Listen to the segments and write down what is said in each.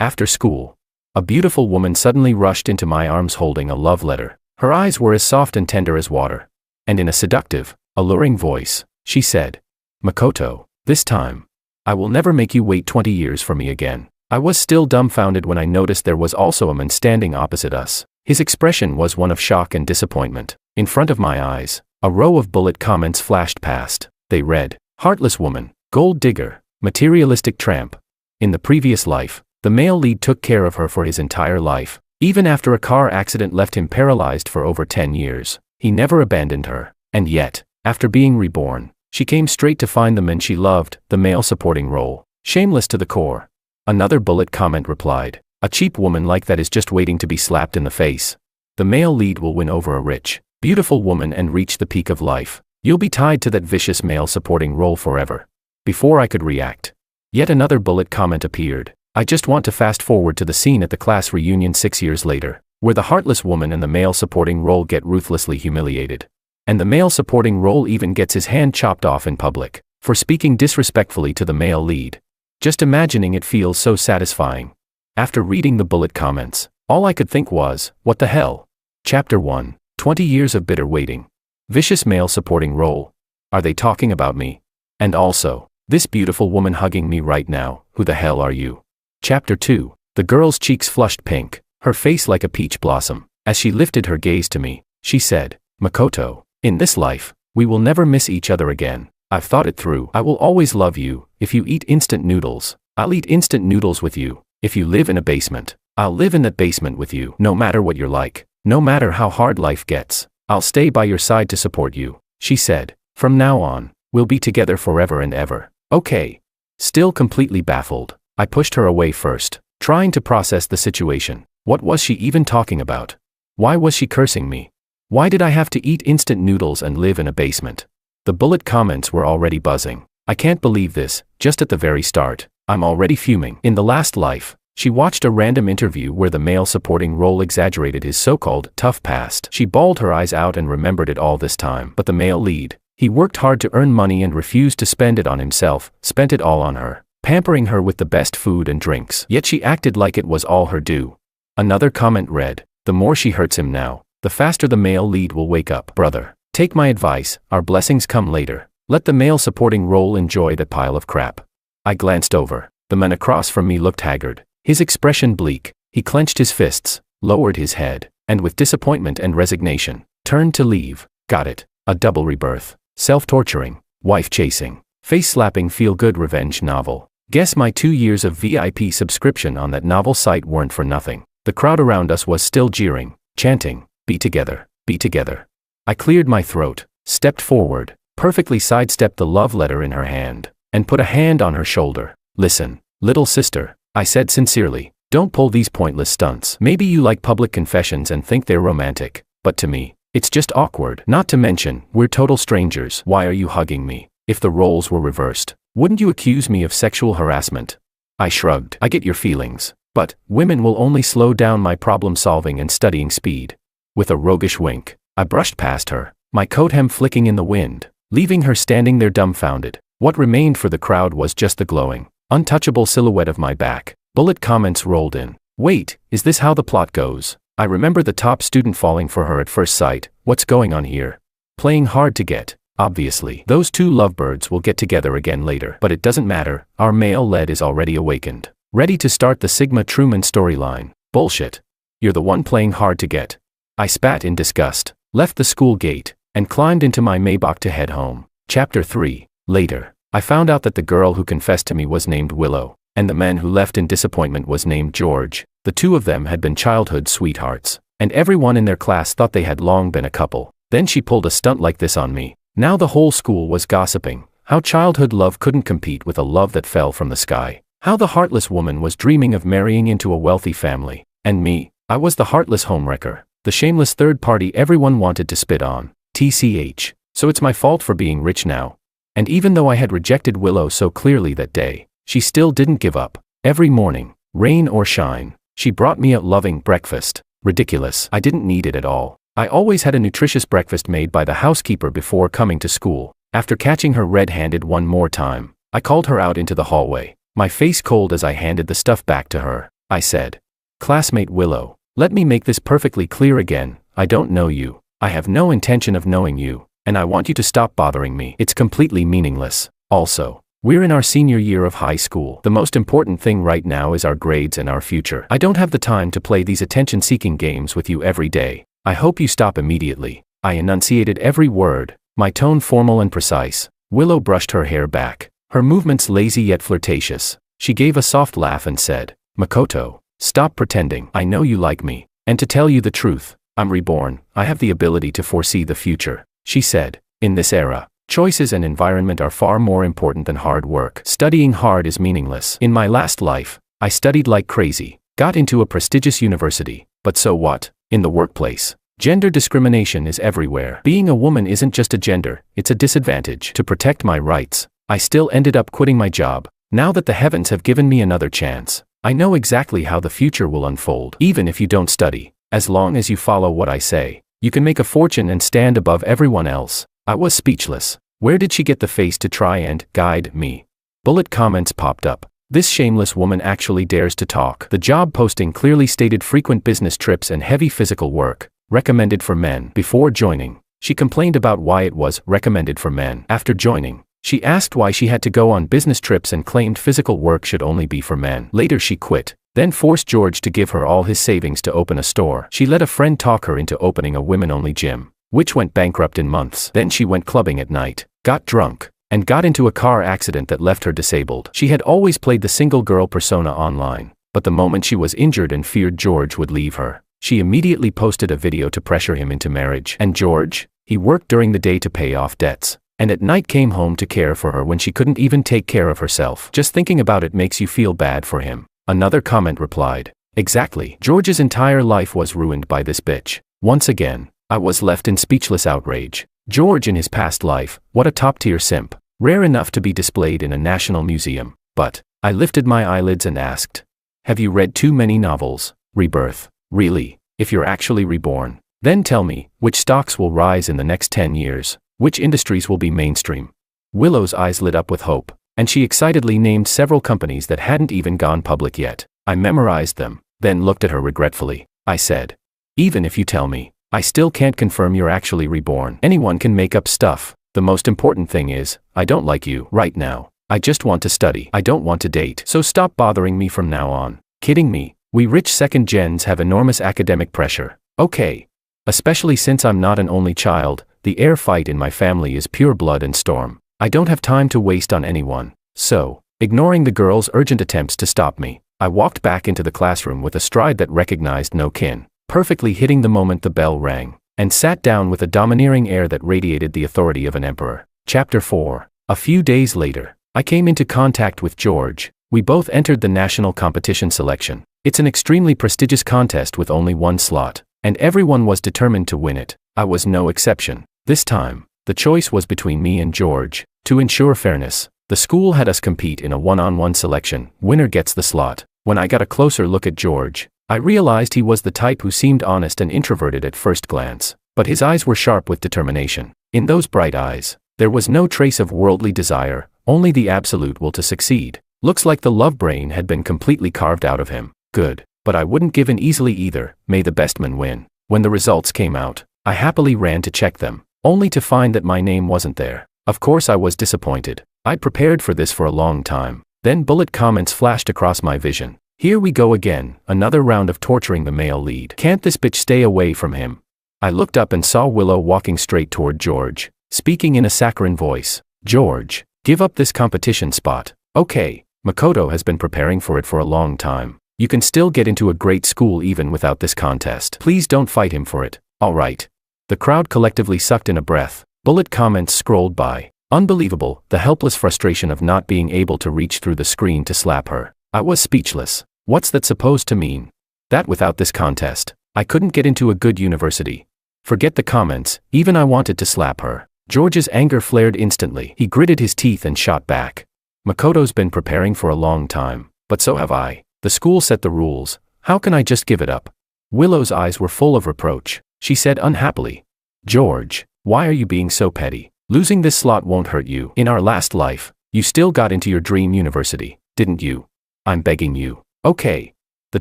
After school, a beautiful woman suddenly rushed into my arms holding a love letter. Her eyes were as soft and tender as water. And in a seductive, alluring voice, she said, "Makoto, this time, I will never make you wait 20 years for me again." I was still dumbfounded when I noticed there was also a man standing opposite us. His expression was one of shock and disappointment. In front of my eyes, a row of bullet comments flashed past. They read, "Heartless woman, gold digger, materialistic tramp." In the previous life, the male lead took care of her for his entire life. Even after a car accident left him paralyzed for over 10 years, he never abandoned her. And yet, after being reborn, she came straight to find the man she loved, the male supporting role. Shameless to the core. Another bullet comment replied, "A cheap woman like that is just waiting to be slapped in the face. The male lead will win over a rich, beautiful woman and reach the peak of life. You'll be tied to that vicious male supporting role forever." Before I could react, yet another bullet comment appeared. "I just want to fast forward to the scene at the class reunion 6 years later, where the heartless woman and the male supporting role get ruthlessly humiliated. And the male supporting role even gets his hand chopped off in public, for speaking disrespectfully to the male lead. Just imagining it feels so satisfying." After reading the bullet comments, all I could think was, what the hell? Chapter 1, 20 Years of Bitter Waiting. Vicious male supporting role. Are they talking about me? And also, this beautiful woman hugging me right now, who the hell are you? Chapter 2, the girl's cheeks flushed pink, her face like a peach blossom. As she lifted her gaze to me, she said, "Makoto, in this life, we will never miss each other again. I've thought it through. I will always love you. If you eat instant noodles, I'll eat instant noodles with you. If you live in a basement, I'll live in that basement with you. No matter what you're like, no matter how hard life gets, I'll stay by your side to support you," she said. "From now on, we'll be together forever and ever. Okay." Still completely baffled, I pushed her away first, trying to process the situation. What was she even talking about? Why was she cursing me? Why did I have to eat instant noodles and live in a basement? The bullet comments were already buzzing. I can't believe this, just at the very start. I'm already fuming. In the last life, she watched a random interview where the male supporting role exaggerated his so-called tough past. She bawled her eyes out and remembered it all this time. But the male lead, he worked hard to earn money and refused to spend it on himself, spent it all on her, pampering her with the best food and drinks. Yet she acted like it was all her due. Another comment read, "The more she hurts him now, the faster the male lead will wake up. Brother, take my advice, our blessings come later. Let the male supporting role enjoy that pile of crap." I glanced over. The man across from me looked haggard, his expression bleak. He clenched his fists, lowered his head, and with disappointment and resignation, turned to leave. Got it. A double rebirth. Self-torturing, wife-chasing, face-slapping feel-good revenge novel. Guess my 2 years of VIP subscription on that novel site weren't for nothing. The crowd around us was still jeering, chanting, "Be together, be together." I cleared my throat, stepped forward, perfectly sidestepped the love letter in her hand, and put a hand on her shoulder. "Listen, little sister," I said sincerely, "don't pull these pointless stunts. Maybe you like public confessions and think they're romantic, but to me, it's just awkward. Not to mention, we're total strangers. Why are you hugging me? If the roles were reversed, wouldn't you accuse me of sexual harassment?" I shrugged. "I get your feelings, but women will only slow down my problem-solving and studying speed." With a roguish wink, I brushed past her, my coat hem flicking in the wind, leaving her standing there dumbfounded. What remained for the crowd was just the glowing, untouchable silhouette of my back. Bullet comments rolled in. "Wait, is this how the plot goes? I remember the top student falling for her at first sight. What's going on here? Playing hard to get. Obviously, those two lovebirds will get together again later. But it doesn't matter, our male lead is already awakened, ready to start the Sigma Truman storyline. Bullshit. You're the one playing hard to get." I spat in disgust, left the school gate, and climbed into my Maybach to head home. Chapter 3. Later, I found out that the girl who confessed to me was named Willow, and the man who left in disappointment was named George. The two of them had been childhood sweethearts, and everyone in their class thought they had long been a couple. Then she pulled a stunt like this on me. Now the whole school was gossiping how childhood love couldn't compete with a love that fell from the sky. How the heartless woman was dreaming of marrying into a wealthy family. And me, I was the heartless homewrecker, the shameless third party everyone wanted to spit on. TCH. So it's my fault for being rich now. And even though I had rejected Willow so clearly that day, she still didn't give up. Every morning, rain or shine, she brought me a loving breakfast. Ridiculous. I didn't need it at all. I always had a nutritious breakfast made by the housekeeper before coming to school. After catching her red-handed one more time, I called her out into the hallway, my face cold as I handed the stuff back to her. I said. Classmate Willow, let me make this perfectly clear again. I don't know you. I have no intention of knowing you, and I want you to stop bothering me. It's completely meaningless. Also, we're in our senior year of high school. The most important thing right now is our grades and our future. I don't have the time to play these attention-seeking games with you every day. I hope you stop immediately. I enunciated every word, my tone formal and precise. Willow brushed her hair back, her movements lazy yet flirtatious. She gave a soft laugh and said, Makoto, stop pretending. I know you like me, and to tell you the truth, I'm reborn. I have the ability to foresee the future. She said, in this era, choices and environment are far more important than hard work. Studying hard is meaningless. In my last life, I studied like crazy, got into a prestigious university, but so what? In the workplace, gender discrimination is everywhere. Being a woman isn't just a gender, it's a disadvantage. To protect my rights, I still ended up quitting my job. Now that the heavens have given me another chance, I know exactly how the future will unfold. Even if you don't study, as long as you follow what I say, you can make a fortune and stand above everyone else. I was speechless. Where did she get the face to try and guide me? Bullet comments popped up. This shameless woman actually dares to talk. The job posting clearly stated frequent business trips and heavy physical work, recommended for men. Before joining, she complained about why it was recommended for men. After joining, she asked why she had to go on business trips and claimed physical work should only be for men. Later she quit, then forced George to give her all his savings to open a store. She let a friend talk her into opening a women-only gym, which went bankrupt in months. Then she went clubbing at night, got drunk, and got into a car accident that left her disabled. She had always played the single girl persona online, but the moment she was injured and feared George would leave her, she immediately posted a video to pressure him into marriage. And George? He worked during the day to pay off debts, and at night came home to care for her when she couldn't even take care of herself. Just thinking about it makes you feel bad for him. Another comment replied, exactly. George's entire life was ruined by this bitch. Once again, I was left in speechless outrage. George in his past life, what a top-tier simp. Rare enough to be displayed in a national museum. But, I lifted my eyelids and asked, have you read too many novels? Rebirth. Really? If you're actually reborn, then tell me, which stocks will rise in the next 10 years? Which industries will be mainstream? Willow's eyes lit up with hope, and she excitedly named several companies that hadn't even gone public yet. I memorized them, then looked at her regretfully. I said, even if you tell me, I still can't confirm you're actually reborn. Anyone can make up stuff. The most important thing is, I don't like you right now. I just want to study. I don't want to date. So stop bothering me from now on. Kidding me? We rich second gens have enormous academic pressure. Okay. Especially since I'm not an only child, the air fight in my family is pure blood and storm. I don't have time to waste on anyone. So, ignoring the girl's urgent attempts to stop me, I walked back into the classroom with a stride that recognized no kin, perfectly hitting the moment the bell rang, and sat down with a domineering air that radiated the authority of an emperor. Chapter 4. A few days later, I came into contact with George. We both entered the national competition selection. It's an extremely prestigious contest with only one slot, and everyone was determined to win it. I was no exception. This time, the choice was between me and George. To ensure fairness, the school had us compete in a one-on-one selection. Winner gets the slot. When I got a closer look at George, I realized he was the type who seemed honest and introverted at first glance, but his eyes were sharp with determination. In those bright eyes, there was no trace of worldly desire, only the absolute will to succeed. Looks like the love brain had been completely carved out of him. Good, but I wouldn't give in easily either. May the best man win. When the results came out, I happily ran to check them, only to find that my name wasn't there. Of course I was disappointed. I'd prepared for this for a long time. Then bullet comments flashed across my vision. Here we go again, another round of torturing the male lead. Can't this bitch stay away from him? I looked up and saw Willow walking straight toward George, speaking in a saccharine voice. George, give up this competition spot. Okay, Makoto has been preparing for it for a long time. You can still get into a great school even without this contest. Please don't fight him for it. All right. The crowd collectively sucked in a breath. Bullet comments scrolled by. Unbelievable, the helpless frustration of not being able to reach through the screen to slap her. I was speechless. What's that supposed to mean? That without this contest, I couldn't get into a good university. Forget the comments, even I wanted to slap her. George's anger flared instantly. He gritted his teeth and shot back. Makoto's been preparing for a long time, but so have I. The school set the rules. How can I just give it up? Willow's eyes were full of reproach. She said unhappily, George, why are you being so petty? Losing this slot won't hurt you. In our last life, you still got into your dream university, didn't you? I'm begging you. Okay. The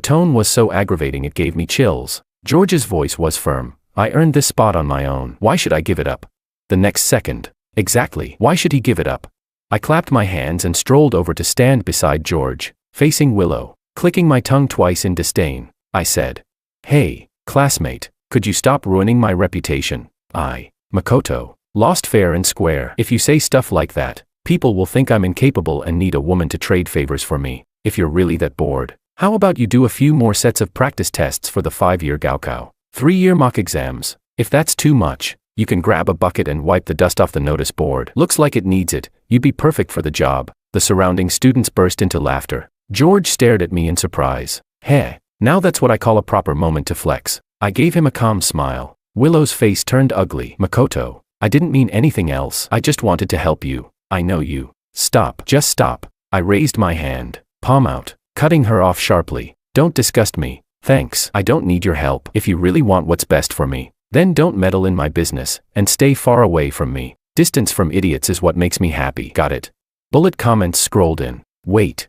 tone was so aggravating it gave me chills. George's voice was firm. I earned this spot on my own. Why should I give it up? The next second. Exactly. Why should he give it up? I clapped my hands and strolled over to stand beside George, facing Willow. Clicking my tongue twice in disdain, I said, "Hey, classmate, could you stop ruining my reputation? Makoto, lost fair and square. If you say stuff like that, people will think I'm incapable and need a woman to trade favors for me. If you're really that bored, how about you do a few more sets of practice tests for the 5-year Gaokao, 3-year mock exams? If that's too much, you can grab a bucket and wipe the dust off the notice board. Looks like it needs it. You'd be perfect for the job." The surrounding students burst into laughter. George stared at me in surprise. "Heh, now that's what I call a proper moment to flex." I gave him a calm smile. Willow's face turned ugly. "Makoto, I didn't mean anything else. I just wanted to help you. I know you." "Stop, just stop." I raised my hand, palm out, cutting her off sharply. "Don't disgust me. Thanks. I don't need your help. If you really want what's best for me, then don't meddle in my business, and stay far away from me. Distance from idiots is what makes me happy. Got it?" Bullet comments scrolled in. Wait,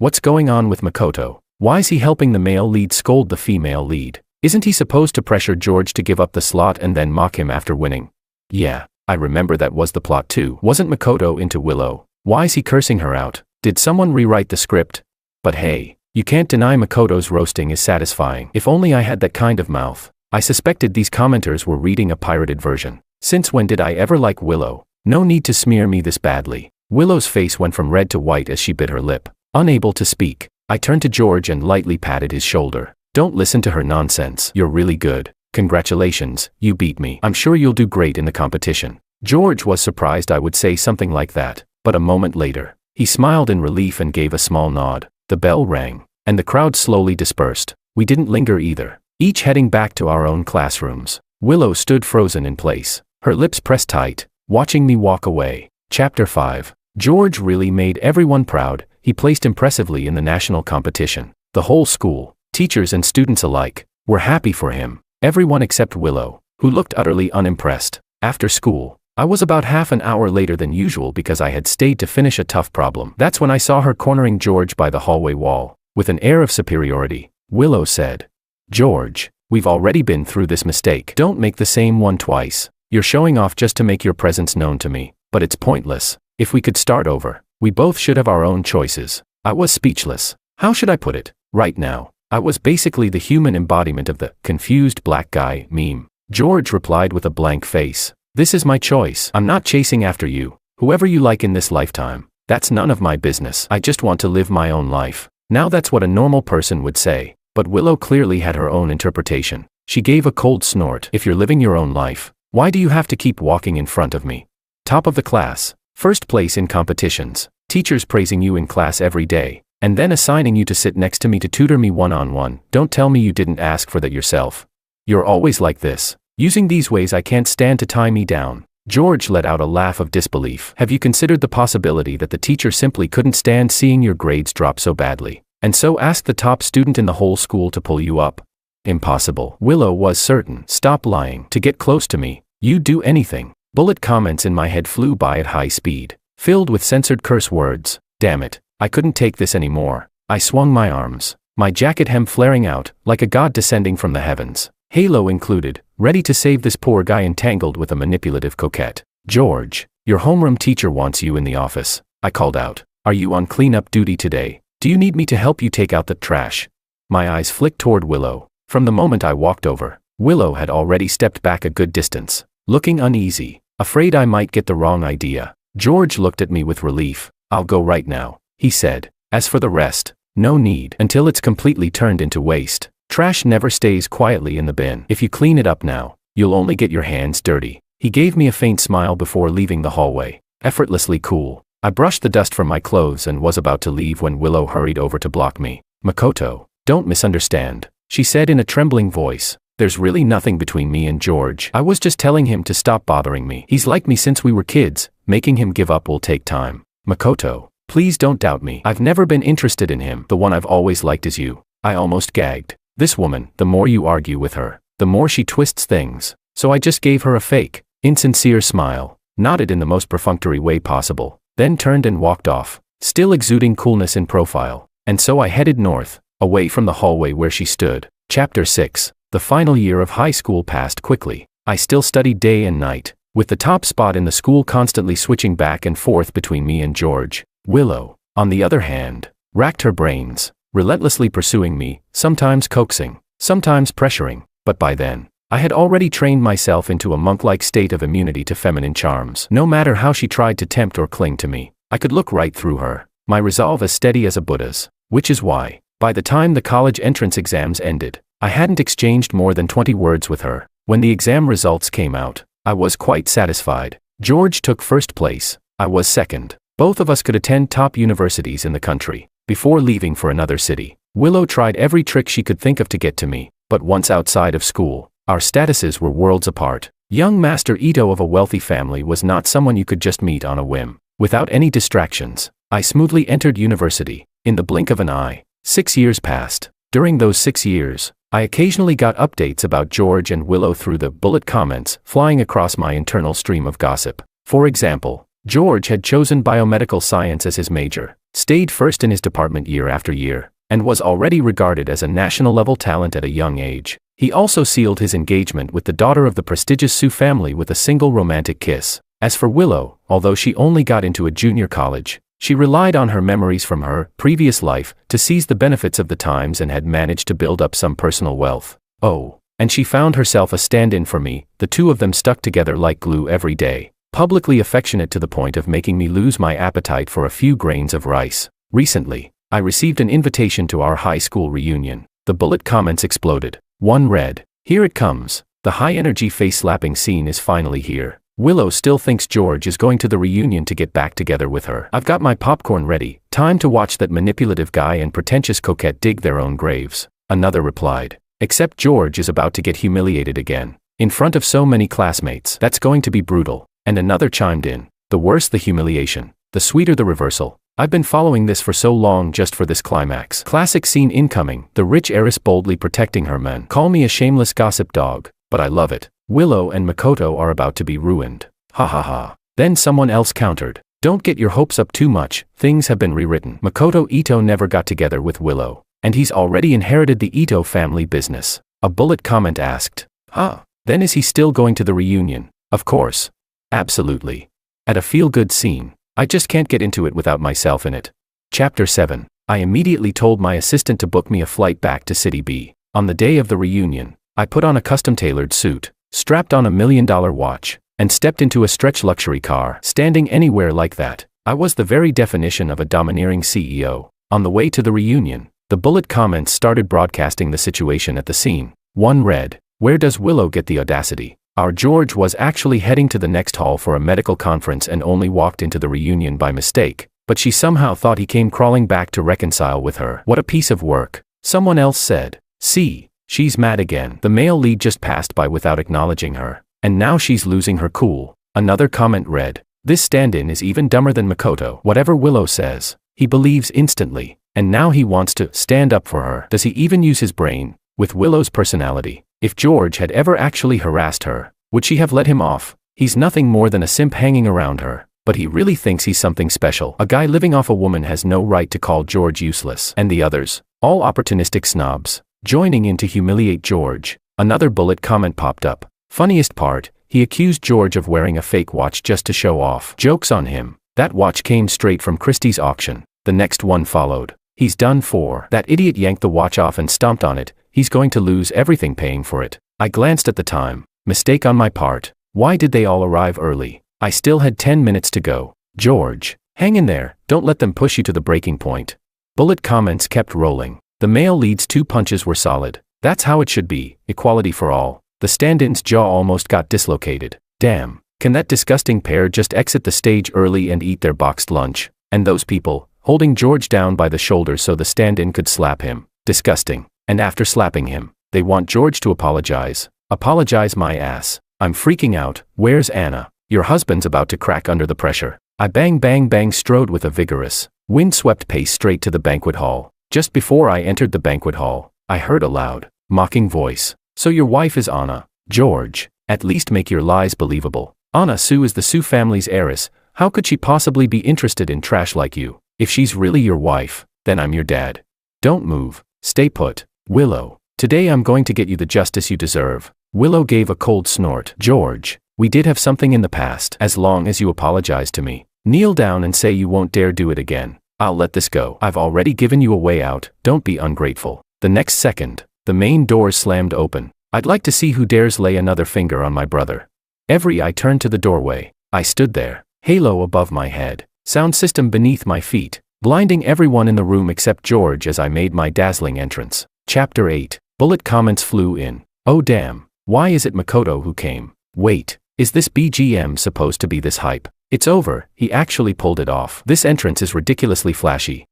what's going on with Makoto? Why's he helping the male lead scold the female lead? Isn't he supposed to pressure George to give up the slot and then mock him after winning? Yeah, I remember that was the plot too. Wasn't Makoto into Willow? Why's he cursing her out? Did someone rewrite the script? But hey, you can't deny Makoto's roasting is satisfying. If only I had that kind of mouth. I suspected these commenters were reading a pirated version. Since when did I ever like Willow? No need to smear me this badly. Willow's face went from red to white as she bit her lip. Unable to speak, I turned to George and lightly patted his shoulder. "Don't listen to her nonsense. You're really good. Congratulations, you beat me. I'm sure you'll do great in the competition." George was surprised I would say something like that, but a moment later, he smiled in relief and gave a small nod. The bell rang, and the crowd slowly dispersed. We didn't linger either, each heading back to our own classrooms. Willow stood frozen in place, her lips pressed tight, watching me walk away. Chapter 5. George really made everyone proud. He placed impressively in the national competition. The whole school, teachers and students alike, were happy for him. Everyone except Willow, who looked utterly unimpressed. After school, I was about half an hour later than usual because I had stayed to finish a tough problem. That's when I saw her cornering George by the hallway wall. With an air of superiority, Willow said, "George, we've already been through this mistake. Don't make the same one twice. You're showing off just to make your presence known to me, but it's pointless. If we could start over, we both should have our own choices." I was speechless. How should I put it? Right now, I was basically the human embodiment of the confused black guy meme. George replied with a blank face. "This is my choice. I'm not chasing after you. Whoever you like in this lifetime. That's none of my business. I just want to live my own life." Now that's what a normal person would say, but Willow clearly had her own interpretation. She gave a cold snort. "If you're living your own life, why do you have to keep walking in front of me? Top of the class, first place in competitions, teachers praising you in class every day, and then assigning you to sit next to me to tutor me one-on-one. Don't tell me you didn't ask for that yourself. You're always like this. Using these ways I can't stand to tie me down." George let out a laugh of disbelief. "Have you considered the possibility that the teacher simply couldn't stand seeing your grades drop so badly, and so asked the top student in the whole school to pull you up?" Impossible. Willow was certain. "Stop lying. To get close to me, you'd do anything." Bullet comments in my head flew by at high speed, filled with censored curse words. Damn it, I couldn't take this anymore. I swung my arms, my jacket hem flaring out, like a god descending from the heavens, halo included, ready to save this poor guy entangled with a manipulative coquette. "George, your homeroom teacher wants you in the office," I called out. "Are you on cleanup duty today? Do you need me to help you take out the trash?" My eyes flicked toward Willow. From the moment I walked over, Willow had already stepped back a good distance, looking uneasy, afraid I might get the wrong idea. George looked at me with relief. "I'll go right now," he said. "As for the rest, no need until it's completely turned into waste. Trash never stays quietly in the bin. If you clean it up now, you'll only get your hands dirty." He gave me a faint smile before leaving the hallway, effortlessly cool. I brushed the dust from my clothes and was about to leave when Willow hurried over to block me. "Makoto, don't misunderstand," she said in a trembling voice. "There's really nothing between me and George. I was just telling him to stop bothering me. He's like me since we were kids. Making him give up will take time. Makoto, please don't doubt me. I've never been interested in him. The one I've always liked is you." I almost gagged. This woman, the more you argue with her, the more she twists things. So I just gave her a fake, insincere smile, nodded in the most perfunctory way possible, then turned and walked off, still exuding coolness in profile. And so I headed north, away from the hallway where she stood. Chapter 6. The final year of high school passed quickly. I still studied day and night, with the top spot in the school constantly switching back and forth between me and George. Willow, on the other hand, racked her brains, relentlessly pursuing me, sometimes coaxing, sometimes pressuring, but by then, I had already trained myself into a monk-like state of immunity to feminine charms. No matter how she tried to tempt or cling to me, I could look right through her, my resolve as steady as a Buddha's, which is why, by the time the college entrance exams ended, I hadn't exchanged more than 20 words with her. When the exam results came out, I was quite satisfied. George took first place, I was second. Both of us could attend top universities in the country. Before leaving for another city, Willow tried every trick she could think of to get to me, but once outside of school, our statuses were worlds apart. Young Master Ito of a wealthy family was not someone you could just meet on a whim. Without any distractions, I smoothly entered university. In the blink of an eye, 6 years passed. During those 6 years, I occasionally got updates about George and Willow through the bullet comments flying across my internal stream of gossip. For example, George had chosen biomedical science as his major, stayed first in his department year after year, and was already regarded as a national-level talent at a young age. He also sealed his engagement with the daughter of the prestigious Sioux family with a single romantic kiss. As for Willow, although she only got into a junior college, she relied on her memories from her previous life to seize the benefits of the times and had managed to build up some personal wealth. Oh, and she found herself a stand-in for me. The two of them stuck together like glue every day, publicly affectionate to the point of making me lose my appetite for a few grains of rice. Recently, I received an invitation to our high school reunion. The bullet comments exploded. One read, "Here it comes. The high-energy face-slapping scene is finally here. Willow still thinks George is going to the reunion to get back together with her. I've got my popcorn ready. Time to watch that manipulative guy and pretentious coquette dig their own graves." Another replied, "Except George is about to get humiliated again. In front of so many classmates. That's going to be brutal." And another chimed in, "The worse the humiliation, the sweeter the reversal. I've been following this for so long just for this climax." Classic scene incoming, the rich heiress boldly protecting her men. Call me a shameless gossip dog, but I love it. Willow and Makoto are about to be ruined. Ha ha ha. Then someone else countered, "Don't get your hopes up too much, things have been rewritten. Makoto Ito never got together with Willow, and he's already inherited the Ito family business." A bullet comment asked, "Huh, then is he still going to the reunion?" Of course. Absolutely. At a feel-good scene, I just can't get into it without myself in it. Chapter 7. I immediately told my assistant to book me a flight back to City B. On the day of the reunion, I put on a custom-tailored suit, strapped on a $1 million watch, and stepped into a stretch luxury car. Standing anywhere like that, I was the very definition of a domineering CEO. On the way to the reunion, the bullet comments started broadcasting the situation at the scene. One read, "Where does Willow get the audacity? Our George was actually heading to the next hall for a medical conference and only walked into the reunion by mistake, but she somehow thought he came crawling back to reconcile with her. What a piece of work." Someone else said, "See, she's mad again. The male lead just passed by without acknowledging her, and now she's losing her cool." Another comment read, "This stand-in is even dumber than Makoto. Whatever Willow says, he believes instantly, and now he wants to stand up for her. Does he even use his brain? With Willow's personality, if George had ever actually harassed her, would she have let him off? He's nothing more than a simp hanging around her, but he really thinks he's something special. A guy living off a woman has no right to call George useless." And the others, all opportunistic snobs, joining in to humiliate George. Another bullet comment popped up. "Funniest part, he accused George of wearing a fake watch just to show off. Joke's on him. That watch came straight from Christie's auction." The next one followed. "He's done for. That idiot yanked the watch off and stomped on it. He's going to lose everything paying for it." I glanced at the time. Mistake on my part. Why did they all arrive early? I still had 10 minutes to go. "George, hang in there, don't let them push you to the breaking point." Bullet comments kept rolling. The male lead's 2 punches were solid. That's how it should be, equality for all. The stand-in's jaw almost got dislocated. Damn, can that disgusting pair just exit the stage early and eat their boxed lunch? And those people, holding George down by the shoulders so the stand-in could slap him. Disgusting. And after slapping him, they want George to apologize. Apologize my ass. I'm freaking out. Where's Anna? Your husband's about to crack under the pressure. I bang bang bang strode with a vigorous, wind-swept pace straight to the banquet hall. Just before I entered the banquet hall, I heard a loud, mocking voice. "So your wife is Anna. George, at least make your lies believable. Anna Sue is the Sioux family's heiress. How could she possibly be interested in trash like you? If she's really your wife, then I'm your dad. Don't move." Stay put, Willow. Today I'm going to get you the justice you deserve. Willow gave a cold snort. George, we did have something in the past. As long as you apologize to me, kneel down and say you won't dare do it again, I'll let this go. I've already given you a way out, don't be ungrateful. The next second, the main doors slammed open. I'd like to see who dares lay another finger on my brother. I turned to the doorway. I stood there, halo above my head, sound system beneath my feet, blinding everyone in the room except George as I made my dazzling entrance. Chapter 8. Bullet comments flew in. Oh damn, why is it Makoto who came? Wait, is this BGM supposed to be this hype? It's over, he actually pulled it off. This entrance is ridiculously flashy.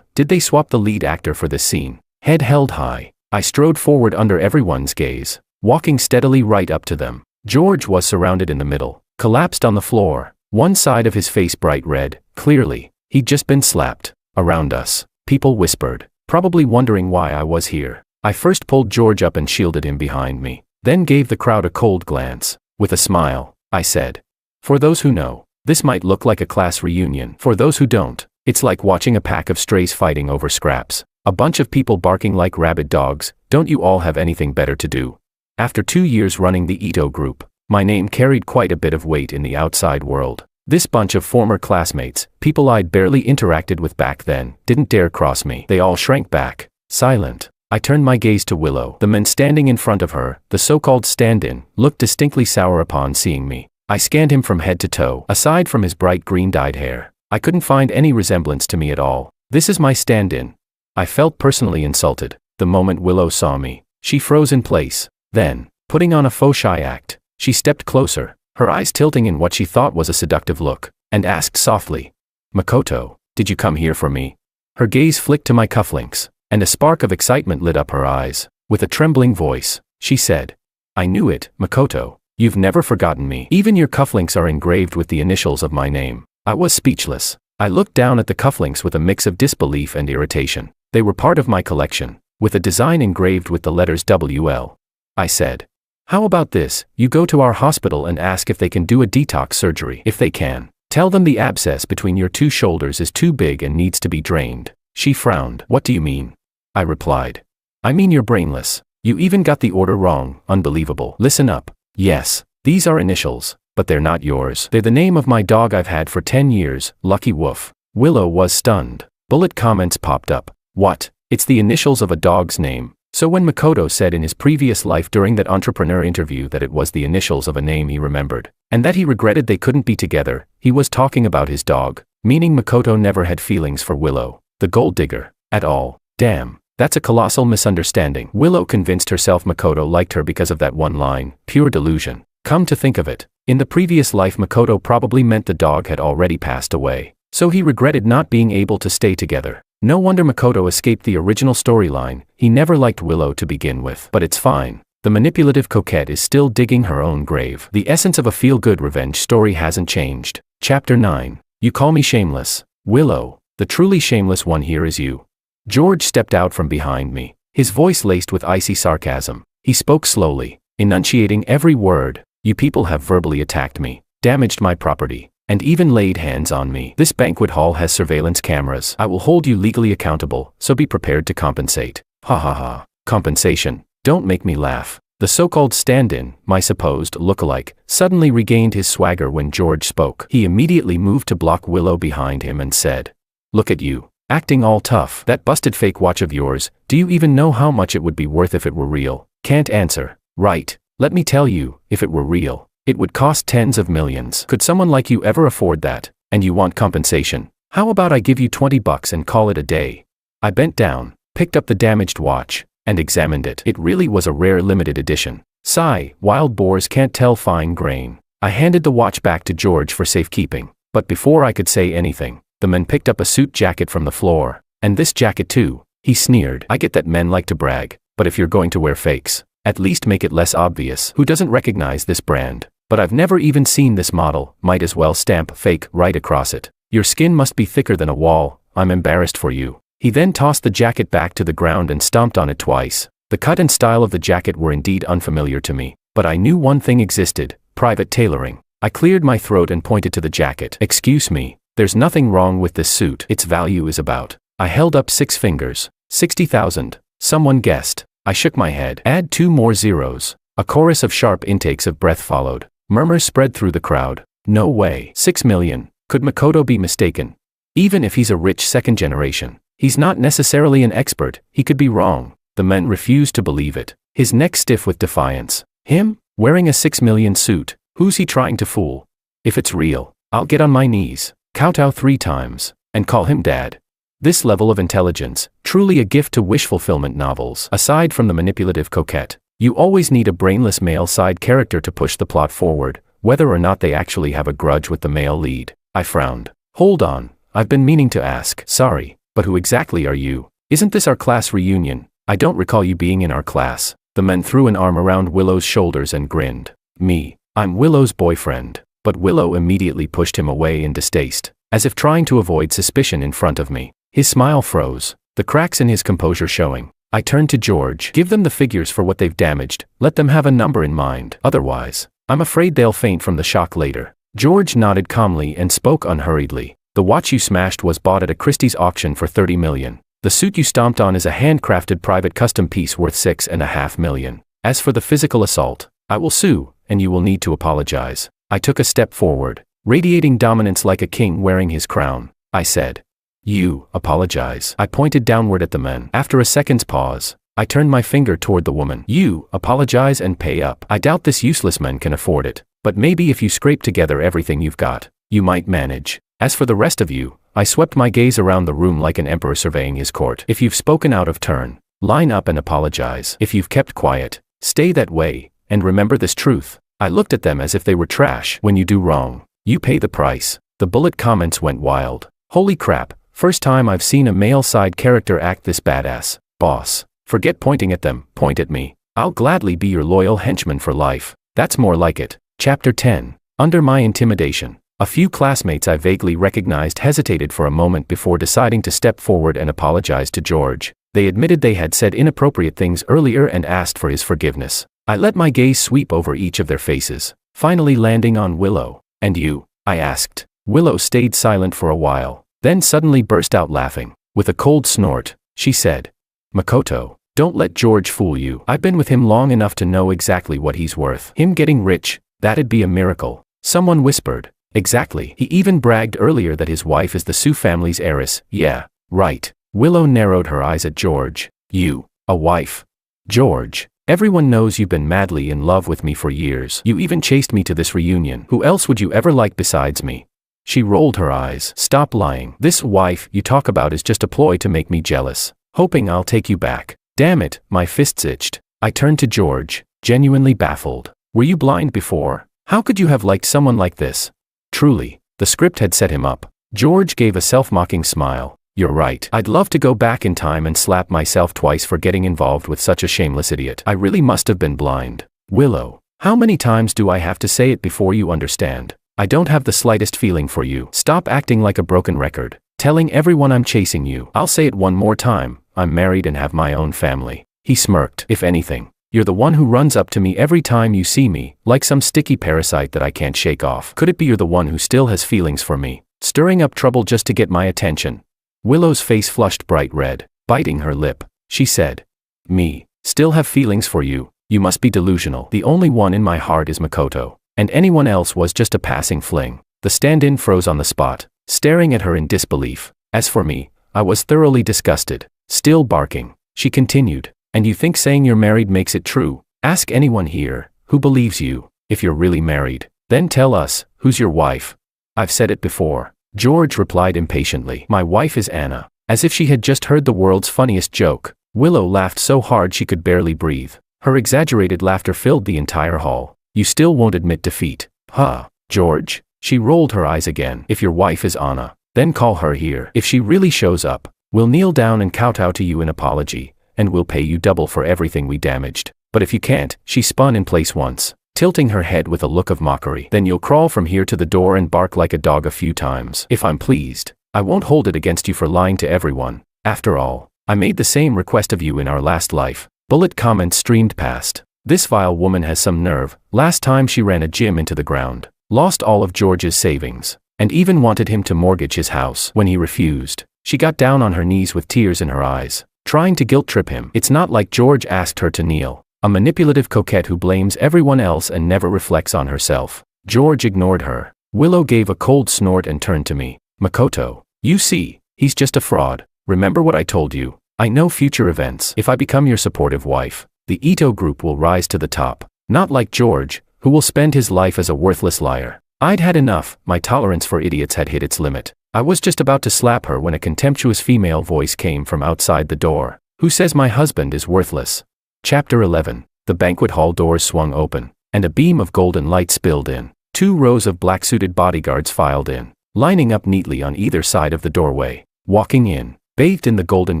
Did they swap the lead actor for this scene? Head held high, I strode forward under everyone's gaze, walking steadily right up to them. George was surrounded in the middle, collapsed on the floor, one side of his face bright red. Clearly, he'd just been slapped. Around us, people whispered, probably wondering why I was here. I first pulled George up and shielded him behind me, then gave the crowd a cold glance. With a smile, I said, for those who know, this might look like a class reunion. For those who don't, it's like watching a pack of strays fighting over scraps. A bunch of people barking like rabid dogs. Don't you all have anything better to do? After 2 years running the Ito group, my name carried quite a bit of weight in the outside world. This bunch of former classmates, people I'd barely interacted with back then, didn't dare cross me. They all shrank back, silent. I turned my gaze to Willow. The man standing in front of her, the so-called stand-in, looked distinctly sour upon seeing me. I scanned him from head to toe. Aside from his bright green-dyed hair, I couldn't find any resemblance to me at all. This is my stand-in. I felt personally insulted. The moment Willow saw me, she froze in place. Then, putting on a faux shy act, she stepped closer, her eyes tilting in what she thought was a seductive look, and asked softly, Makoto, did you come here for me? Her gaze flicked to my cufflinks, and a spark of excitement lit up her eyes. With a trembling voice, she said, I knew it, Makoto. You've never forgotten me. Even your cufflinks are engraved with the initials of my name. I was speechless. I looked down at the cufflinks with a mix of disbelief and irritation. They were part of my collection, with a design engraved with the letters WL. I said, how about this, you go to our hospital and ask if they can do a detox surgery. If they can, tell them the abscess between your 2 shoulders is too big and needs to be drained. She frowned. What do you mean? I replied. I mean you're brainless. You even got the order wrong. Unbelievable. Listen up. Yes, these are initials, but they're not yours. They're the name of my dog I've had for 10 years, Lucky Wolf. Willow was stunned. Bullet comments popped up. What? It's the initials of a dog's name. So when Makoto said in his previous life during that entrepreneur interview that it was the initials of a name he remembered, and that he regretted they couldn't be together, he was talking about his dog, meaning Makoto never had feelings for Willow, the gold digger, at all. Damn. That's a colossal misunderstanding. Willow convinced herself Makoto liked her because of that one line. Pure delusion. Come to think of it, in the previous life Makoto probably meant the dog had already passed away, so he regretted not being able to stay together. No wonder Makoto escaped the original storyline. He never liked Willow to begin with. But it's fine. The manipulative coquette is still digging her own grave. The essence of a feel-good revenge story hasn't changed. Chapter 9. You call me shameless. Willow, the truly shameless one here is you. George stepped out from behind me, his voice laced with icy sarcasm. He spoke slowly, enunciating every word. You people have verbally attacked me, damaged my property, and even laid hands on me. This banquet hall has surveillance cameras. I will hold you legally accountable, so be prepared to compensate. Ha ha ha. Compensation. Don't make me laugh. The so-called stand-in, my supposed look-alike, suddenly regained his swagger when George spoke. He immediately moved to block Willow behind him and said, Look at you. Acting all tough. That busted fake watch of yours, do you even know how much it would be worth if it were real? Can't answer. Right. Let me tell you, if it were real, it would cost tens of millions. Could someone like you ever afford that? And you want compensation? How about I give you $20 and call it a day? I bent down, picked up the damaged watch, and examined it. It really was a rare limited edition. Sigh, wild boars can't tell fine grain. I handed the watch back to George for safekeeping, but before I could say anything, the man picked up a suit jacket from the floor. And this jacket too, he sneered. I get that men like to brag, but if you're going to wear fakes, at least make it less obvious. Who doesn't recognize this brand? But I've never even seen this model. Might as well stamp fake right across it. Your skin must be thicker than a wall. I'm embarrassed for you. He then tossed the jacket back to the ground and stomped on it twice. The cut and style of the jacket were indeed unfamiliar to me, but I knew one thing existed: private tailoring. I cleared my throat and pointed to the jacket. Excuse me. There's nothing wrong with this suit. Its value is about. I held up 6 fingers. 60,000. Someone guessed. I shook my head. Add 2 more zeros. A chorus of sharp intakes of breath followed. Murmurs spread through the crowd. No way. 6 million. Could Makoto be mistaken? Even if he's a rich second generation, he's not necessarily an expert. He could be wrong. The men refused to believe it. His neck stiff with defiance. Him? Wearing a 6 million suit. Who's he trying to fool? If it's real, I'll get on my knees, kowtow 3 times, and call him dad. This level of intelligence, truly a gift to wish fulfillment novels. Aside from the manipulative coquette, you always need a brainless male side character to push the plot forward, whether or not they actually have a grudge with the male lead. I frowned. Hold on, I've been meaning to ask. Sorry, but who exactly are you? Isn't this our class reunion? I don't recall you being in our class. The man threw an arm around Willow's shoulders and grinned. Me. I'm Willow's boyfriend. But Willow immediately pushed him away in distaste, as if trying to avoid suspicion in front of me. His smile froze, the cracks in his composure showing. I turned to George. Give them the figures for what they've damaged. Let them have a number in mind. Otherwise, I'm afraid they'll faint from the shock later. George nodded calmly and spoke unhurriedly. The watch you smashed was bought at a Christie's auction for 30 million. The suit you stomped on is a handcrafted private custom piece worth 6.5 million. As for the physical assault, I will sue, and you will need to apologize. I took a step forward, radiating dominance like a king wearing his crown. I said, "You apologize." I pointed downward at the men. After a second's pause, I turned my finger toward the woman. "You apologize and pay up. I doubt this useless man can afford it, but maybe if you scrape together everything you've got, you might manage. As for the rest of you," I swept my gaze around the room like an emperor surveying his court. "If you've spoken out of turn, line up and apologize. If you've kept quiet, stay that way, and remember this truth." I looked at them as if they were trash. When you do wrong, you pay the price. The bullet comments went wild. Holy crap, first time I've seen a male side character act this badass. Boss, forget pointing at them, point at me. I'll gladly be your loyal henchman for life. That's more like it. Chapter 10. Under my intimidation. A few classmates I vaguely recognized hesitated for a moment before deciding to step forward and apologize to George. They admitted they had said inappropriate things earlier and asked for his forgiveness. I let my gaze sweep over each of their faces, finally landing on Willow. "And you?" I asked. Willow stayed silent for a while, then suddenly burst out laughing. With a cold snort, she said, "Makoto, don't let George fool you. I've been with him long enough to know exactly what he's worth. Him getting rich, that'd be a miracle." Someone whispered, "Exactly. He even bragged earlier that his wife is the Sue family's heiress." "Yeah, right." Willow narrowed her eyes at George. "You, a wife? George, everyone knows you've been madly in love with me for years. You even chased me to this reunion. Who else would you ever like besides me?" She rolled her eyes. "Stop lying. This wife you talk about is just a ploy to make me jealous, hoping I'll take you back." Damn it, my fists itched. I turned to George, genuinely baffled. "Were you blind before? How could you have liked someone like this?" Truly, the script had set him up. George gave a self-mocking smile. "You're right. I'd love to go back in time and slap myself twice for getting involved with such a shameless idiot. I really must have been blind." "Willow, how many times do I have to say it before you understand? I don't have the slightest feeling for you. Stop acting like a broken record, telling everyone I'm chasing you. I'll say it one more time. I'm married and have my own family." He smirked. "If anything, you're the one who runs up to me every time you see me, like some sticky parasite that I can't shake off. Could it be you're the one who still has feelings for me, stirring up trouble just to get my attention?" Willow's face flushed bright red. Biting her lip, she said, "Me, still have feelings for you? You must be delusional. The only one in my heart is Makoto, and anyone else was just a passing fling." The stand-in froze on the spot, staring at her in disbelief. As for me, I was thoroughly disgusted. Still barking, she continued, "And you think saying you're married makes it true? Ask anyone here, who believes you. If you're really married, then tell us, who's your wife?" "I've said it before," George replied impatiently. "My wife is Anna." As if she had just heard the world's funniest joke, Willow laughed so hard she could barely breathe. Her exaggerated laughter filled the entire hall. "You still won't admit defeat, huh, George?" She rolled her eyes again. "If your wife is Anna, then call her here. If she really shows up, we'll kneel down and kowtow to you in apology, and we'll pay you double for everything we damaged. But if you can't," she spun in place once, tilting her head with a look of mockery, "then you'll crawl from here to the door and bark like a dog a few times. If I'm pleased, I won't hold it against you for lying to everyone. After all, I made the same request of you in our last life." Bullet comments streamed past. "This vile woman has some nerve. Last time she ran a gym into the ground, lost all of George's savings, and even wanted him to mortgage his house. When he refused, she got down on her knees with tears in her eyes. trying to guilt-trip him. It's not like George asked her to kneel. A manipulative coquette who blames everyone else and never reflects on herself. George ignored her. Willow gave a cold snort and turned to me. Makoto, you see, he's just a fraud. Remember what I told you. I know future events. If I become your supportive wife, the Ito group will rise to the top. Not like George, who will spend his life as a worthless liar. I'd had enough. My tolerance for idiots had hit its limit. I was just about to slap her when a contemptuous female voice came from outside the door. Who says my husband is worthless? Chapter 11. The banquet hall doors swung open, and a beam of golden light spilled in. 2 rows of black-suited bodyguards filed in, lining up neatly on either side of the doorway. Walking in, bathed in the golden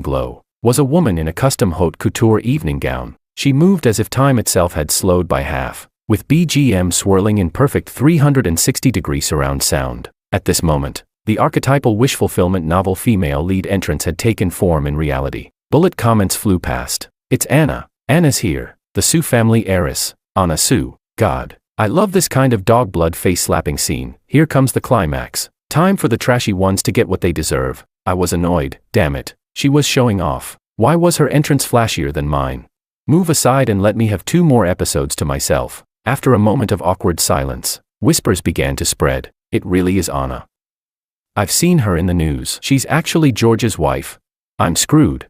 glow, was a woman in a custom haute couture evening gown. She moved as if time itself had slowed by half, with BGM swirling in perfect 360-degree surround sound. At this moment, the archetypal wish-fulfillment novel female lead entrance had taken form in reality. Bullet comments flew past. It's Anna. Anna's here. The Sue family heiress. Anna Sue. God. I love this kind of dog blood face-slapping scene. Here comes the climax. Time for the trashy ones to get what they deserve. I was annoyed. Damn it. She was showing off. Why was her entrance flashier than mine? Move aside and let me have 2 more episodes to myself. After a moment of awkward silence, whispers began to spread. It really is Anna. I've seen her in the news. She's actually George's wife. I'm screwed.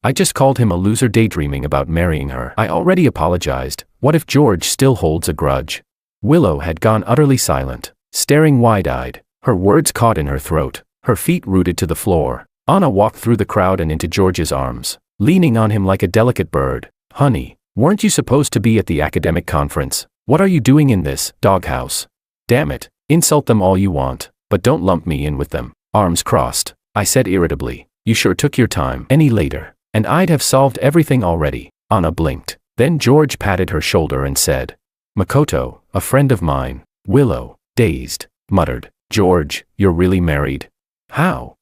I just called him a loser daydreaming about marrying her. I already apologized. What if George still holds a grudge? Willow had gone utterly silent, staring wide-eyed, her words caught in her throat, her feet rooted to the floor. Anna walked through the crowd and into George's arms, leaning on him like a delicate bird. Honey, weren't you supposed to be at the academic conference? What are you doing in this doghouse? Damn it, insult them all you want, but don't lump me in with them. Arms crossed, I said irritably. You sure took your time. Any later, and I'd have solved everything already. Anna blinked. Then George patted her shoulder and said, Makoto, a friend of mine. Willow, dazed, muttered, George, you're really married? How?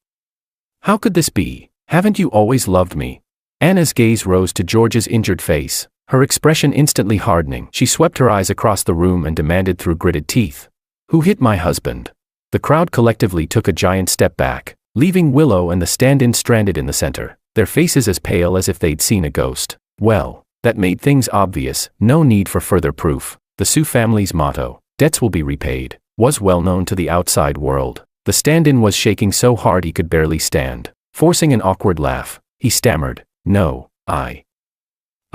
How could this be? Haven't you always loved me? Anna's gaze rose to George's injured face, her expression instantly hardening. She swept her eyes across the room and demanded through gritted teeth, Who hit my husband? The crowd collectively took a giant step back, leaving Willow and the stand-in stranded in the center, their faces as pale as if they'd seen a ghost. Well, that made things obvious. No need for further proof. The Sue family's motto, debts will be repaid, was well known to the outside world. The stand-in was shaking so hard he could barely stand. Forcing an awkward laugh, he stammered, No, I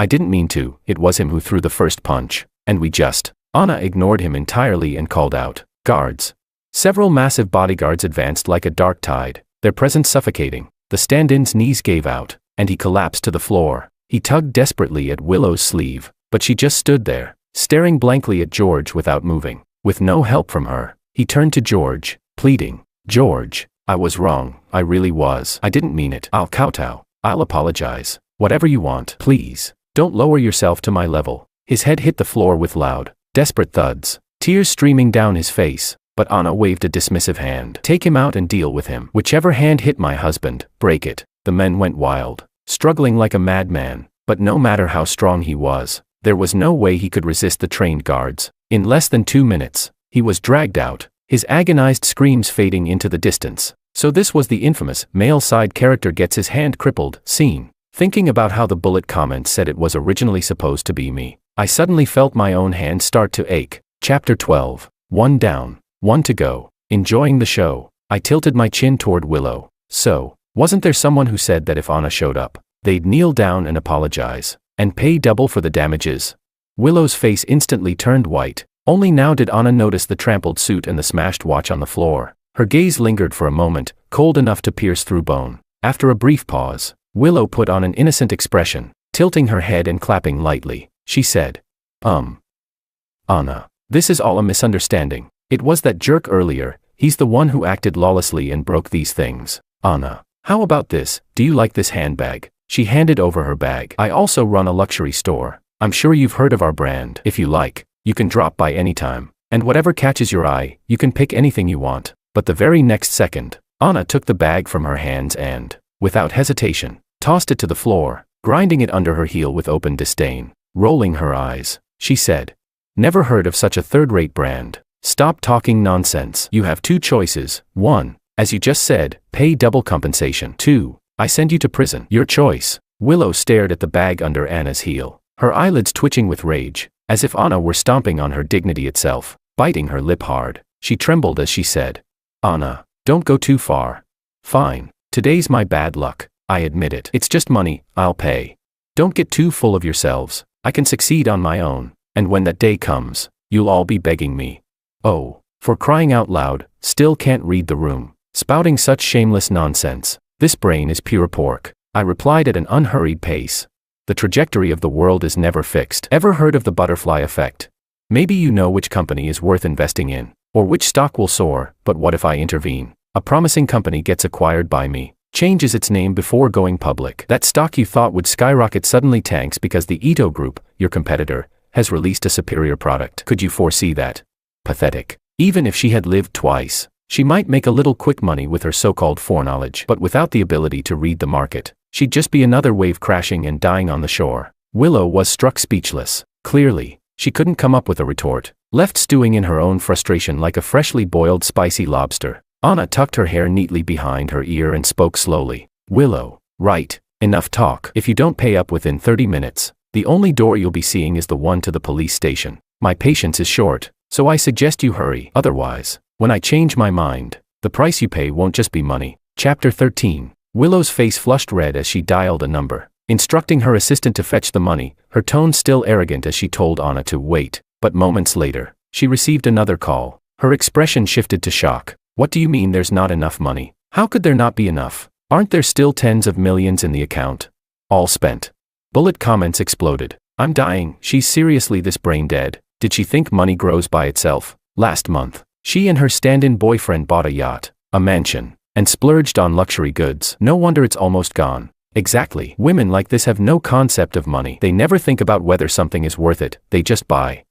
didn't mean to. It was him who threw the first punch, and we just. Anna ignored him entirely and called out, Guards. Several massive bodyguards advanced like a dark tide, their presence suffocating. The stand-in's knees gave out, and he collapsed to the floor. He tugged desperately at Willow's sleeve, but she just stood there, staring blankly at George without moving. With no help from her, he turned to George, pleading, George, I was wrong, I really was. I didn't mean it. I'll kowtow. I'll apologize. Whatever you want. Please, don't lower yourself to my level. His head hit the floor with loud, desperate thuds, tears streaming down his face, but Anna waved a dismissive hand. Take him out and deal with him. Whichever hand hit my husband, break it. The men went wild, struggling like a madman, but no matter how strong he was, there was no way he could resist the trained guards. In less than 2 minutes, he was dragged out, his agonized screams fading into the distance. So this was the infamous male side character gets his hand crippled scene. Thinking about how the bullet comment said it was originally supposed to be me, I suddenly felt my own hand start to ache. Chapter 12. 1 down, 1 to go. Enjoying the show, I tilted my chin toward Willow. So, wasn't there someone who said that if Anna showed up, they'd kneel down and apologize, and pay double for the damages? Willow's face instantly turned white. Only now did Anna notice the trampled suit and the smashed watch on the floor. Her gaze lingered for a moment, cold enough to pierce through bone. After a brief pause, Willow put on an innocent expression, tilting her head and clapping lightly. She said, Anna, this is all a misunderstanding. It was that jerk earlier, he's the one who acted lawlessly and broke these things. Anna, how about this? Do you like this handbag? She handed over her bag. I also run a luxury store. I'm sure you've heard of our brand. If you like, you can drop by anytime. And whatever catches your eye, you can pick anything you want. But the very next second, Anna took the bag from her hands and, without hesitation, tossed it to the floor, grinding it under her heel with open disdain. Rolling her eyes, she said, Never heard of such a third-rate brand. Stop talking nonsense. You have 2 choices. 1, as you just said, pay double compensation. 2, I send you to prison. Your choice. Willow stared at the bag under Anna's heel, her eyelids twitching with rage, as if Anna were stomping on her dignity itself. Biting her lip hard, she trembled as she said, "Anna, don't go too far." "Fine. Today's my bad luck. I admit it. It's just money, I'll pay. Don't get too full of yourselves. I can succeed on my own, and when that day comes, you'll all be begging me." "Oh, for crying out loud, still can't read the room. Spouting such shameless nonsense. This brain is pure pork," I replied at an unhurried pace. "The trajectory of the world is never fixed. Ever heard of the butterfly effect? Maybe you know which company is worth investing in, or which stock will soar, but what if I intervene? A promising company gets acquired by me, changes its name before going public. That stock you thought would skyrocket suddenly tanks because the Ito Group, your competitor, has released a superior product. Could you foresee that? Pathetic. Even if she had lived twice, she might make a little quick money with her so-called foreknowledge, but without the ability to read the market, she'd just be another wave crashing and dying on the shore." Willow was struck speechless. Clearly, she couldn't come up with a retort, left stewing in her own frustration like a freshly boiled spicy lobster. Anna tucked her hair neatly behind her ear and spoke slowly. "Willow, right, enough talk. If you don't pay up within 30 minutes, the only door you'll be seeing is the one to the police station. My patience is short, so I suggest you hurry. Otherwise, when I change my mind, the price you pay won't just be money." Chapter 13. Willow's face flushed red as she dialed a number, instructing her assistant to fetch the money, her tone still arrogant as she told Anna to wait. But moments later, she received another call. Her expression shifted to shock. "What do you mean there's not enough money? How could there not be enough? Aren't there still tens of millions in the account? All spent." Bullet comments exploded. "I'm dying. She's seriously this brain dead. Did she think money grows by itself? Last month, she and her stand-in boyfriend bought a yacht, a mansion, and splurged on luxury goods. No wonder it's almost gone." Exactly. Women like this have no concept of money. They never think about whether something is worth it. They just buy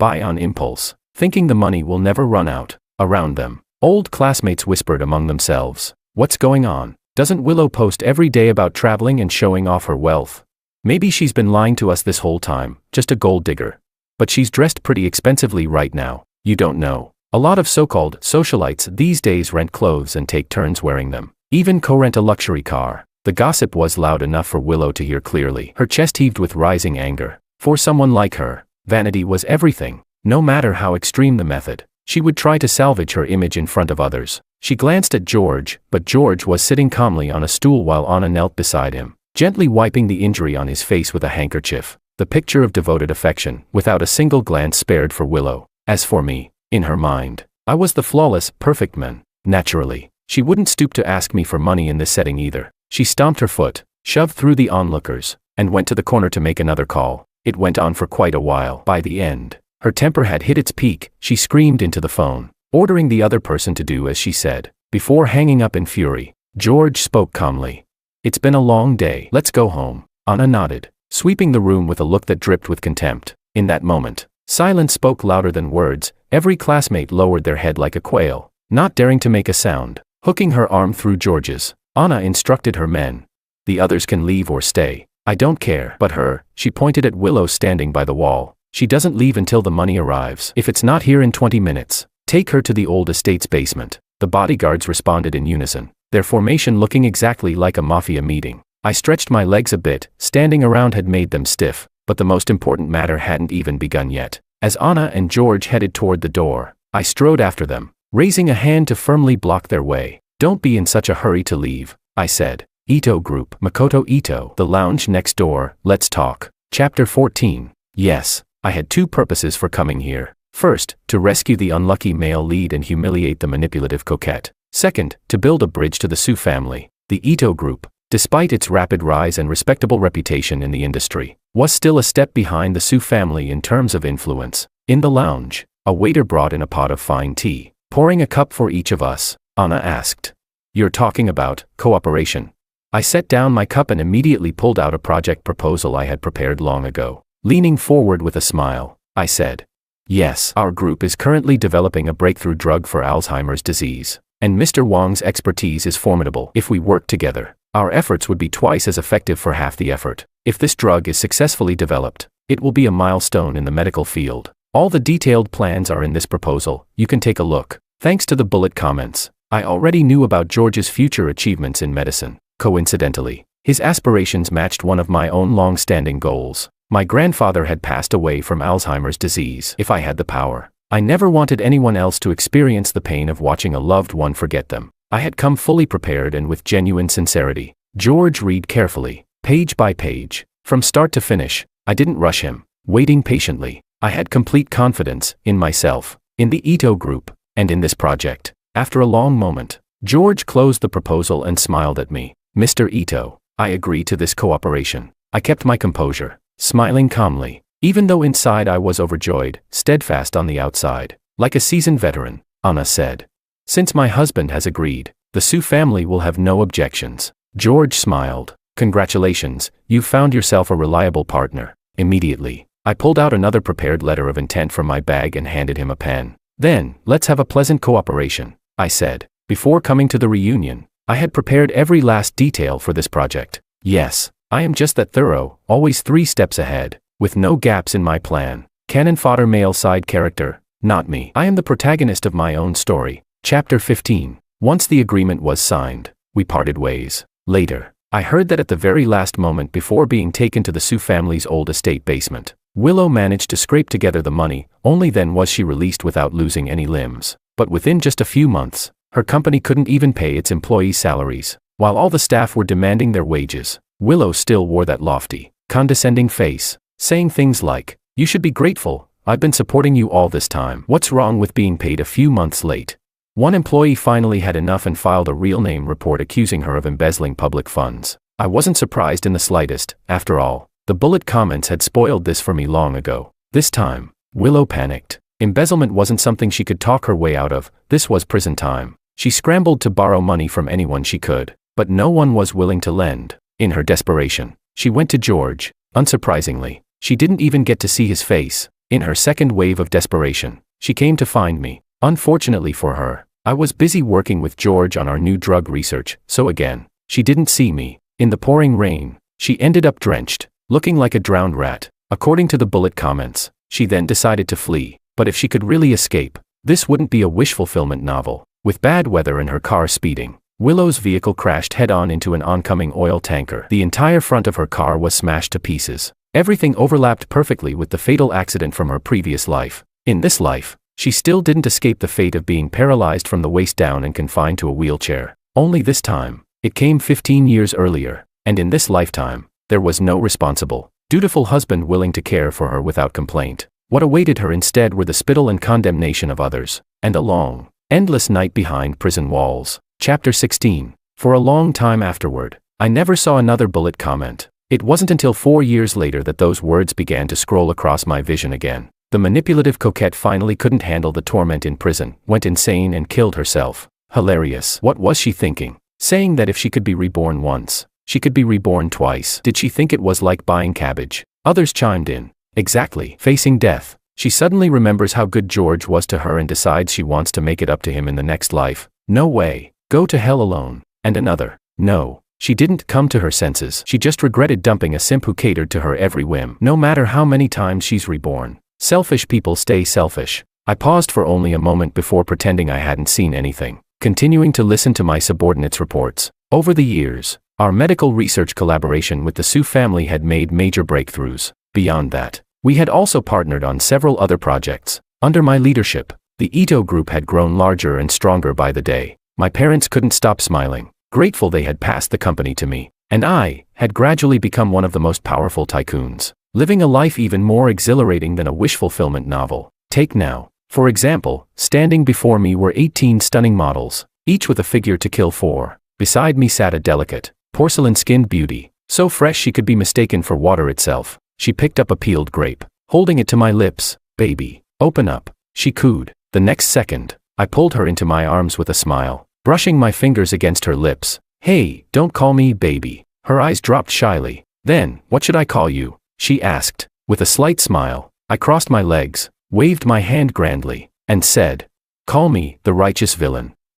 on impulse, thinking the money will never run out. Around them, old classmates whispered among themselves, "What's going on? Doesn't Willow post every day about traveling and showing off her wealth? Maybe she's been lying to us this whole time, just a gold digger. But she's dressed pretty expensively right now. You don't know. A lot of so-called socialites these days rent clothes and take turns wearing them. Even co-rent a luxury car." The gossip was loud enough for Willow to hear clearly. Her chest heaved with rising anger. For someone like her, vanity was everything. No matter how extreme the method, she would try to salvage her image in front of others. She glanced at George, but George was sitting calmly on a stool while Anna knelt beside him, gently wiping the injury on his face with a handkerchief. The picture of devoted affection, without a single glance spared for Willow. As for me, in her mind, I was the flawless, perfect man. Naturally, she wouldn't stoop to ask me for money in this setting either. She stomped her foot, shoved through the onlookers, and went to the corner to make another call. It went on for quite a while. By the end, her temper had hit its peak. She screamed into the phone, ordering the other person to do as she said. Before hanging up in fury, George spoke calmly. "It's been a long day. Let's go home." Anna nodded, sweeping the room with a look that dripped with contempt. In that moment, silence spoke louder than words. Every classmate lowered their head like a quail, not daring to make a sound. Hooking her arm through George's, Anna instructed her men. "The others can leave or stay. I don't care. But her," she pointed at Willow standing by the wall. "She doesn't leave until the money arrives. If it's not here in 20 minutes, take her to the old estate's basement." The bodyguards responded in unison, their formation looking exactly like a mafia meeting. I stretched my legs a bit. Standing around had made them stiff, but the most important matter hadn't even begun yet. As Anna and George headed toward the door, I strode after them, raising a hand to firmly block their way. "Don't be in such a hurry to leave," I said. "Ito Group, Makoto Ito, the lounge next door, let's talk." Chapter 14. Yes, I had two purposes for coming here. First, to rescue the unlucky male lead and humiliate the manipulative coquette. Second, to build a bridge to the Su family. The Ito Group, despite its rapid rise and respectable reputation in the industry, was still a step behind the Su family in terms of influence. In the lounge, a waiter brought in a pot of fine tea. Pouring a cup for each of us, Anna asked, "You're talking about cooperation?" I set down my cup and immediately pulled out a project proposal I had prepared long ago. Leaning forward with a smile, I said, "Yes, our group is currently developing a breakthrough drug for Alzheimer's disease, and Mr. Wang's expertise is formidable. If we work together, our efforts would be twice as effective for half the effort. If this drug is successfully developed, it will be a milestone in the medical field. All the detailed plans are in this proposal. You can take a look." Thanks to the bullet comments, I already knew about George's future achievements in medicine. Coincidentally, his aspirations matched one of my own long-standing goals. My grandfather had passed away from Alzheimer's disease. If I had the power, I never wanted anyone else to experience the pain of watching a loved one forget them. I had come fully prepared and with genuine sincerity. George read carefully, page by page, from start to finish. I didn't rush him, waiting patiently. I had complete confidence in myself, in the Ito group, and in this project. After a long moment, George closed the proposal and smiled at me. Mr. Ito, I agree to this cooperation. I kept my composure, smiling calmly, even though inside I was overjoyed, steadfast on the outside. Like a seasoned veteran, Anna said. Since my husband has agreed, the Su family will have no objections. George smiled. Congratulations, you've found yourself a reliable partner. Immediately, I pulled out another prepared letter of intent from my bag and handed him a pen. Then, let's have a pleasant cooperation, I said. Before coming to the reunion, I had prepared every last detail for this project. Yes, I am just that thorough, always 3 steps ahead, with no gaps in my plan. Cannon fodder male side character, not me. I am the protagonist of my own story. Chapter 15. Once the agreement was signed, we parted ways. Later, I heard that at the very last moment before being taken to the Su family's old estate basement, Willow managed to scrape together the money. Only then was she released without losing any limbs. But within just a few months, her company couldn't even pay its employees' salaries. While all the staff were demanding their wages, Willow still wore that lofty, condescending face, saying things like, "You should be grateful, I've been supporting you all this time. What's wrong with being paid a few months late?" One employee finally had enough and filed a real name report accusing her of embezzling public funds. I wasn't surprised in the slightest. After all, the bullet comments had spoiled this for me long ago. This time, Willow panicked. Embezzlement wasn't something she could talk her way out of. This was prison time. She scrambled to borrow money from anyone she could, but no one was willing to lend. In her desperation, she went to George. Unsurprisingly, she didn't even get to see his face. In her second wave of desperation, she came to find me. Unfortunately for her, I was busy working with George on our new drug research, so again, she didn't see me. In the pouring rain, she ended up drenched, looking like a drowned rat. According to the bullet comments, she then decided to flee. But if she could really escape, this wouldn't be a wish fulfillment novel. With bad weather and her car speeding, Willow's vehicle crashed head-on into an oncoming oil tanker. The entire front of her car was smashed to pieces. Everything overlapped perfectly with the fatal accident from her previous life. In this life, she still didn't escape the fate of being paralyzed from the waist down and confined to a wheelchair. Only this time, it came 15 years earlier, and in this lifetime, there was no responsible, dutiful husband willing to care for her without complaint. What awaited her instead were the spittle and condemnation of others, and a long, endless night behind prison walls. Chapter 16. For a long time afterward, I never saw another bullet comment. It wasn't until 4 years later that those words began to scroll across my vision again. The manipulative coquette finally couldn't handle the torment in prison, went insane and killed herself. Hilarious. What was she thinking? Saying that if she could be reborn once, she could be reborn twice. Did she think it was like buying cabbage? Others chimed in. Exactly. Facing death, she suddenly remembers how good George was to her and decides she wants to make it up to him in the next life. No way. Go to hell alone. And another. No. She didn't come to her senses. She just regretted dumping a simp who catered to her every whim. No matter how many times she's reborn, selfish people stay selfish. I paused for only a moment before pretending I hadn't seen anything, continuing to listen to my subordinates' reports. Over the years, our medical research collaboration with the Su family had made major breakthroughs. Beyond that, we had also partnered on several other projects. Under my leadership, the Ito group had grown larger and stronger by the day. My parents couldn't stop smiling, grateful they had passed the company to me, and I had gradually become one of the most powerful tycoons, living a life even more exhilarating than a wish fulfillment novel. Take now, for example, standing before me were 18 stunning models, each with a figure to kill for. Beside me sat a delicate, porcelain-skinned beauty, so fresh she could be mistaken for water itself. She picked up a peeled grape, holding it to my lips. "Baby, open up," she cooed. The next second, I pulled her into my arms with a smile, brushing my fingers against her lips. "Hey, don't call me baby." Her eyes dropped shyly. "Then, what should I call you?" she asked. With a slight smile, I crossed my legs, waved my hand grandly, and said, "Call me the righteous villain."